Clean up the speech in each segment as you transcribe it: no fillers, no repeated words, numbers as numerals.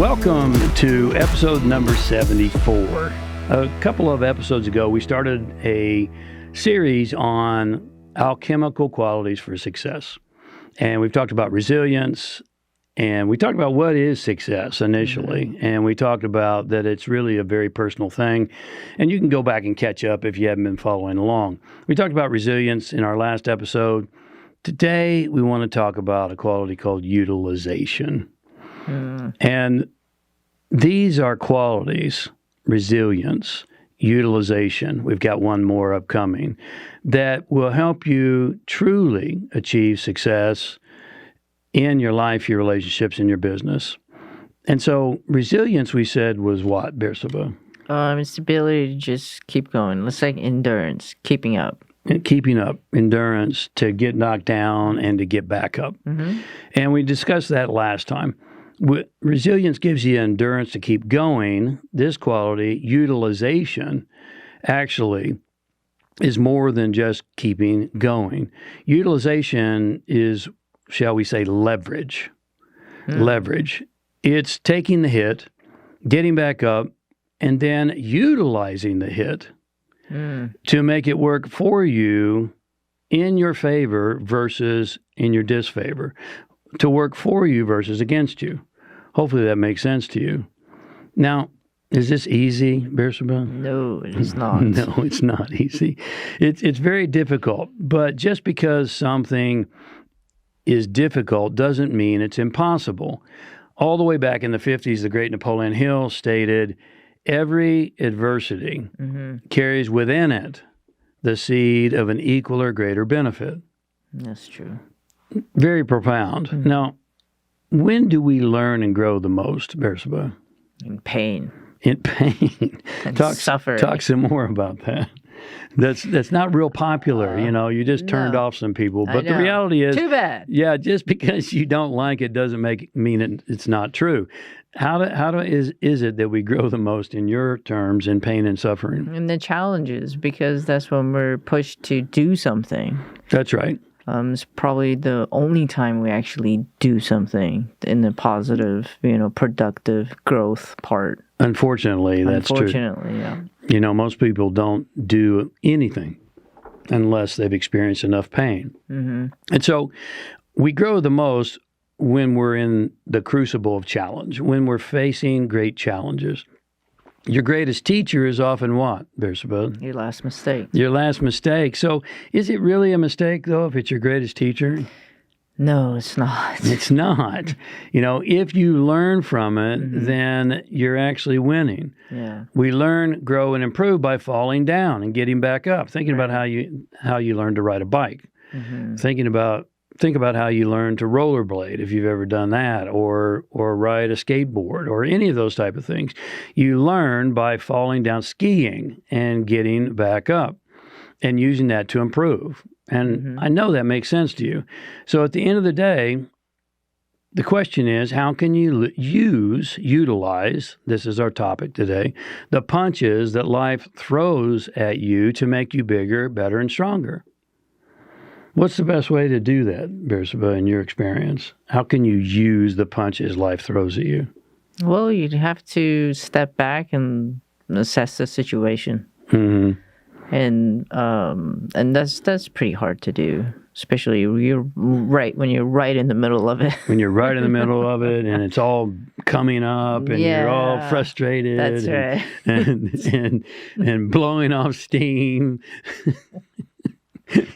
Welcome to episode number 74. A couple of episodes ago, we started a series on alchemical qualities for success. And we've talked about resilience, and we talked about what is success initially. Mm-hmm. And we talked about that it's really a very personal thing. And you can go back and catch up if you haven't been following along. We talked about resilience in our last episode. Today, we want to talk about a quality called utilization. And these are qualities, resilience, utilization, we've got one more upcoming, that will help you truly achieve success in your life, your relationships, and your business. And so resilience, we said, was what, Bersabeh? It's the ability to just keep going. It's like endurance, keeping up. Keeping up, endurance, to get knocked down and to get back up. Mm-hmm. And we discussed that last time. Resilience gives you endurance to keep going. This quality, utilization, actually is more than just keeping going. Utilization is, shall we say, leverage. Leverage. It's taking the hit, getting back up, and then utilizing the hit to make it work for you in your favor versus in your disfavor. To work for you versus against you. Hopefully that makes sense to you. Now, is this easy, Bersabeh? No, it's not. No, it's not easy. It's very difficult. But just because something is difficult doesn't mean it's impossible. All the way back in the 50s, the great Napoleon Hill stated, every adversity carries within it the seed of an equal or greater benefit. That's true. Very profound. Mm-hmm. Now, when do we learn and grow the most, Bersabeh? In pain. In pain. And suffering. Talk some more about that. That's not real popular. You just turned off some people. But the reality is, too bad. Yeah, just because you don't like it doesn't mean it's not true. How is it that we grow the most in your terms in pain and suffering? And the challenges, because that's when we're pushed to do something. That's right. It's probably the only time we actually do something in the positive, productive growth part. Unfortunately, that's true. Unfortunately, yeah. Most people don't do anything unless they've experienced enough pain. Mm-hmm. And so we grow the most when we're in the crucible of challenge, when we're facing great challenges. Your greatest teacher is often what, Bersabeh? Your last mistake. Your last mistake. So is it really a mistake, though, if it's your greatest teacher? No, it's not. It's not. If you learn from it, then you're actually winning. Yeah. We learn, grow, and improve by falling down and getting back up. Thinking about how you learn to ride a bike. Mm-hmm. Think about how you learn to rollerblade, if you've ever done that, or ride a skateboard, or any of those type of things. You learn by falling down, skiing, and getting back up, and using that to improve. And I know that makes sense to you. So at the end of the day, the question is, how can you utilize, this is our topic today, the punches that life throws at you to make you bigger, better, and stronger? What's the best way to do that, Bersabeh, in your experience? How can you use the punches life throws at you? Well, you'd have to step back and assess the situation. Mm-hmm. And that's pretty hard to do, especially when you're right in the middle of it. When you're right in the middle of it and it's all coming up and you're all frustrated. That's right. and blowing off steam.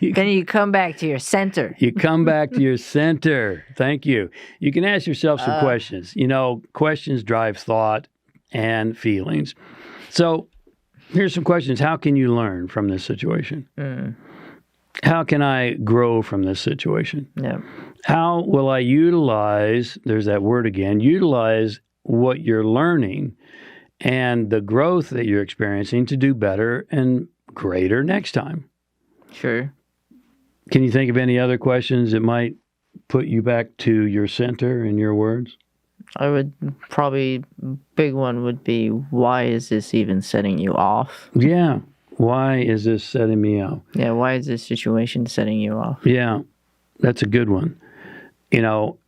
Then you come back to your center. You come back to your center. Thank you. You can ask yourself some questions. Questions drive thought and feelings. So here's some questions. How can you learn from this situation? How can I grow from this situation? Yeah. How will I utilize, there's that word again, utilize what you're learning and the growth that you're experiencing to do better and greater next time? Sure. Can you think of any other questions that might put you back to your center, in your words? I would probably, big one would be, why is this even setting you off? Yeah. Why is this setting me off? Yeah, why is this situation setting you off? Yeah, that's a good one.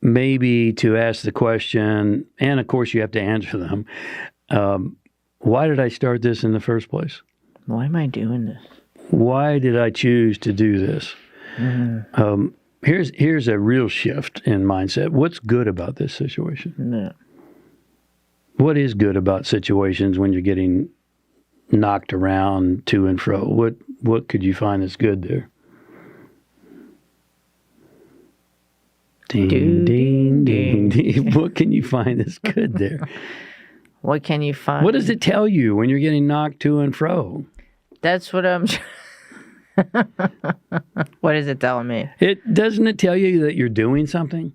maybe to ask the question, and of course you have to answer them, why did I start this in the first place? Why am I doing this? Why did I choose to do this? Mm-hmm. Here's a real shift in mindset. What's good about this situation? No. What is good about situations when you're getting knocked around to and fro? What could you find that's good there? Ding, ding, ding, ding. What can you find that's good there? What can you find? What does it tell you when you're getting knocked to and fro? That's what I'm... What is it telling me? Doesn't it tell you that you're doing something?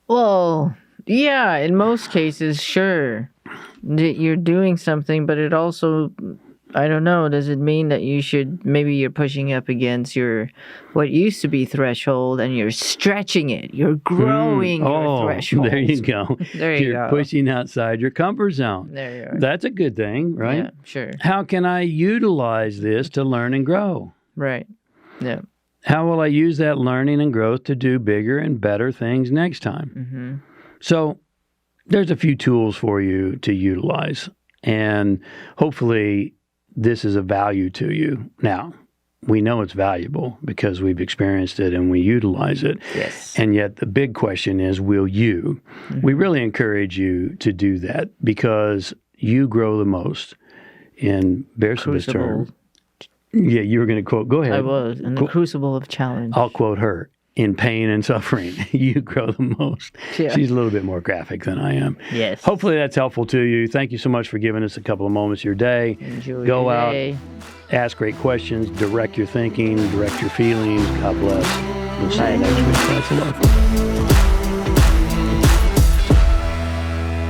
Well, yeah, in most cases, sure. That you're doing something, but it also... I don't know. Does it mean that maybe you're pushing up against what used to be threshold and you're stretching it? You're growing your threshold. There you go. You're pushing outside your comfort zone. There you are. That's a good thing, right? Yeah, sure. How can I utilize this to learn and grow? Right. Yeah. How will I use that learning and growth to do bigger and better things next time? Mm-hmm. So there's a few tools for you to utilize, and hopefully this is of value to you. Now, we know it's valuable because we've experienced it and we utilize it. Yes. And yet the big question is, will you? Mm-hmm. We really encourage you to do that because you grow the most. In Bersabeh's term. Yeah, you were going to quote. Go ahead. I was. In the crucible of challenge. I'll quote her. In pain and suffering, you grow the most. Yeah. She's a little bit more graphic than I am. Yes. Hopefully that's helpful to you. Thank you so much for giving us a couple of moments of your day. Enjoy Go your out, day. Ask great questions, direct your thinking, direct your feelings. God bless. We'll see you next week. Thanks a lot.